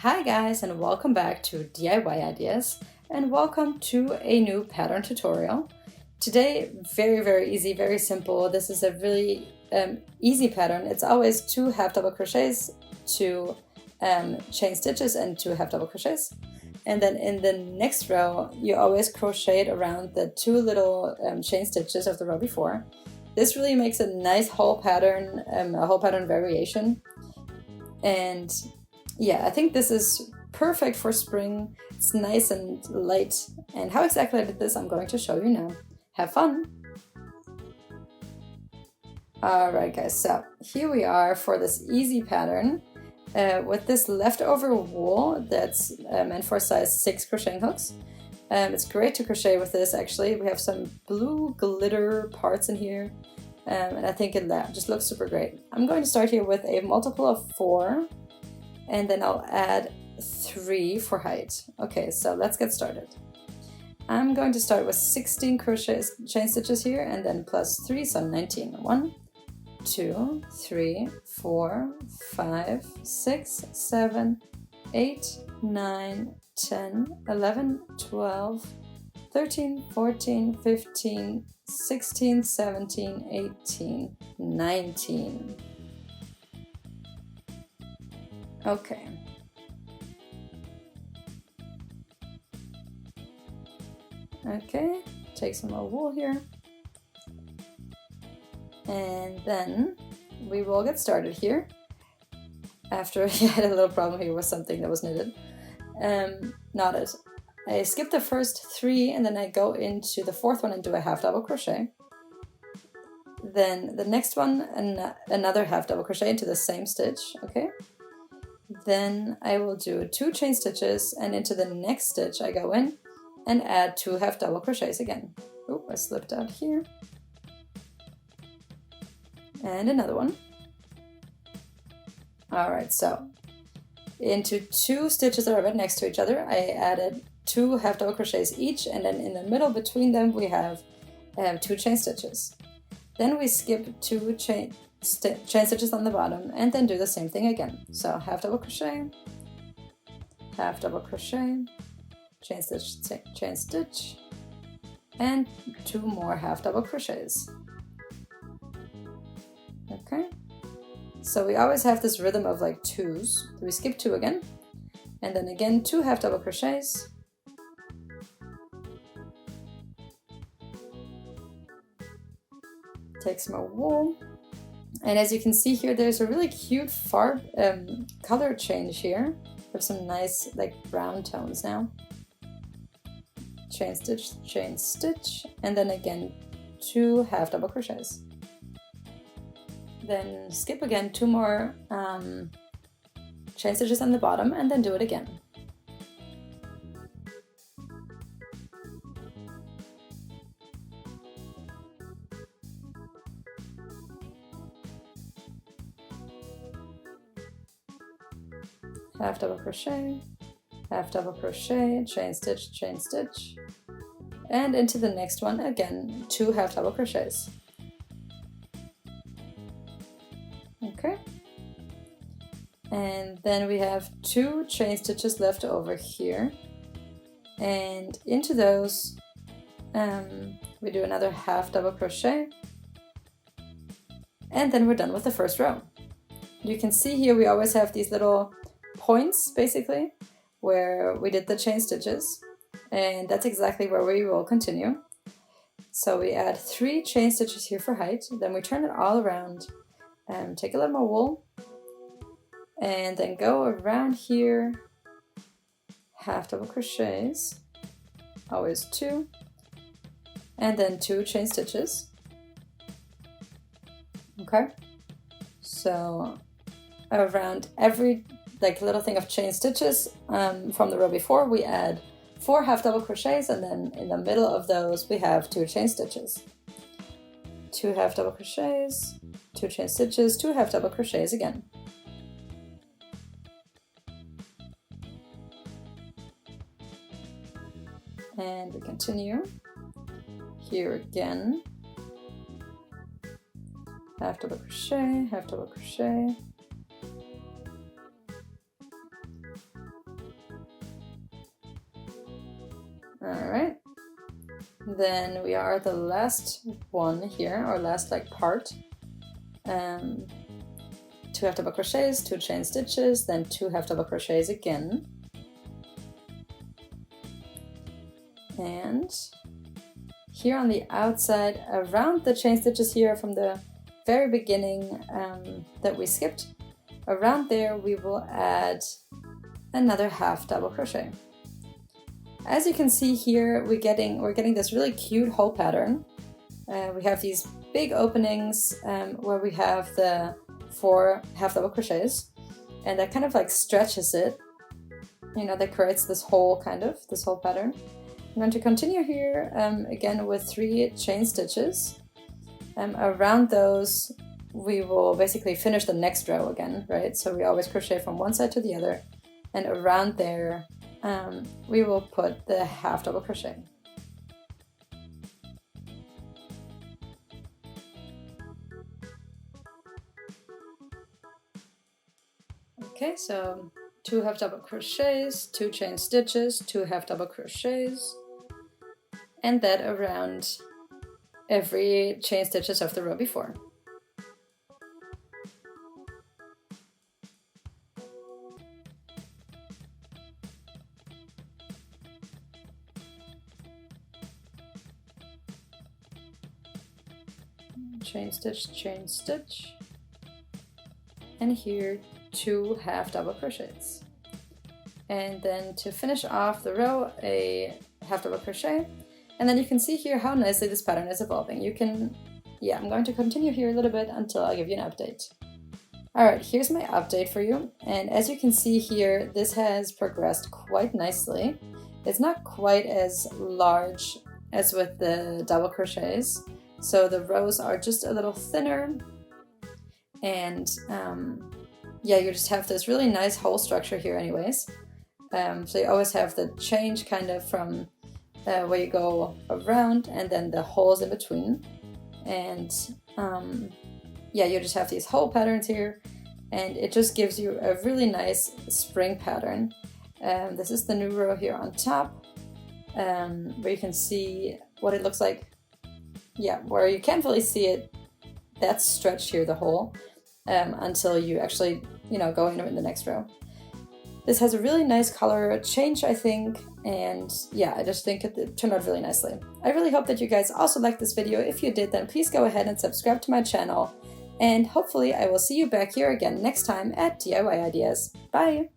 Hi guys, and welcome back to DIY Ideas, and welcome to a new pattern tutorial. Today, very easy, very simple. This is a really easy pattern. It's always 2 half double crochets, 2 chain stitches and 2 half double crochets. And then in the next row, you always crochet it around the 2 little chain stitches of the row before. This really makes a nice whole pattern, a whole pattern variation. And yeah, I think this is perfect for spring. It's nice and light. And how exactly I did this, I'm going to show you now. Have fun! Alright guys, so here we are for this easy pattern with this leftover wool that's meant for size 6 crocheting hooks. It's great to crochet with this actually. We have some blue glitter parts in here and I think it just looks super great. I'm going to start here with a multiple of 4 and then I'll add 3 for height. Okay, so let's get started. I'm going to start with 16 chain stitches here and then plus 3, so 19. 1, 2, 3, 4, 5, 6, 7, 8, 9, 10, 11, 12, 13, 14, 15, 16, 17, 18, 19. Okay. Okay, take some more wool here. And then we will get started here. After I had a little problem here with something that was knitted. Knotted. I skip the first 3 and then I go into the 4th one and do a half double crochet. Then the next one, another half double crochet into the same stitch, okay? Then I will do 2 chain stitches and into the next stitch I go in and add 2 half double crochets again. Oh, I slipped out here. And another one. Alright, so into 2 stitches that are right next to each other, I added 2 half double crochets each, and then in the middle between them we have 2 chain stitches. Then we skip 2 chain stitches on the bottom and then do the same thing again. So half double crochet, half double crochet, chain stitch, and 2 more half double crochets. Okay, so we always have this rhythm of like 2s. We skip 2 again, and then again 2 half double crochets, take some more wool, and as you can see here, there's a really cute color change here. We have some nice like brown tones now. Chain stitch, and then again 2 half double crochets. Then skip again 2 more chain stitches on the bottom and then do it again. Half double crochet, chain stitch, and into the next one again 2 half double crochets. Okay, and then we have 2 chain stitches left over here, and into those we do another half double crochet, and then we're done with the first row. You can see here we always have these little points basically where we did the chain stitches, and that's exactly where we will continue. So we add 3 chain stitches here for height, then we turn it all around. Take a little more wool and then go around here, half double crochets, always 2, and then 2 chain stitches. Okay, so around every little thing of chain stitches from the row before, we add 4 half double crochets, and then in the middle of those we have 2 chain stitches, 2 half double crochets, 2 chain stitches, 2 half double crochets again. And we continue here again, half double crochet, Alright, then we are at the last one here, or last like part. 2 half double crochets, 2 chain stitches, then 2 half double crochets again. And here on the outside, around the chain stitches here from the very beginning that we skipped, around there we will add another half double crochet. As you can see here, we're getting this really cute hole pattern. We have these big openings where we have the 4 half double crochets, and that kind of like stretches it, you know, that creates this whole this whole pattern. I'm going to continue here again with 3 chain stitches. Around those we will basically finish the next row again, right? So we always crochet from one side to the other, and around there we will put the half double crochet. Okay, so 2 half double crochets, 2 chain stitches, 2 half double crochets, and that around every chain stitches of the row before. Chain stitch, chain stitch, and here 2 half double crochets. And then to finish off the row, a half double crochet. And then you can see here how nicely this pattern is evolving. I'm going to continue here a little bit until I give you an update. Alright, here's my update for you. And as you can see here, this has progressed quite nicely. It's not quite as large as with the double crochets. So the rows are just a little thinner. And you just have this really nice hole structure here anyways. So you always have the change kind of from where you go around and then the holes in between. And you just have these hole patterns here, and it just gives you a really nice spring pattern. This is the new row here on top, where you can see what it looks like. Yeah, where you can't really see it, that's stretched here, the hole, until you actually, go in the next row. This has a really nice color change, I think, and I just think it turned out really nicely. I really hope that you guys also liked this video. If you did, then please go ahead and subscribe to my channel, and hopefully I will see you back here again next time at DIY Ideas. Bye!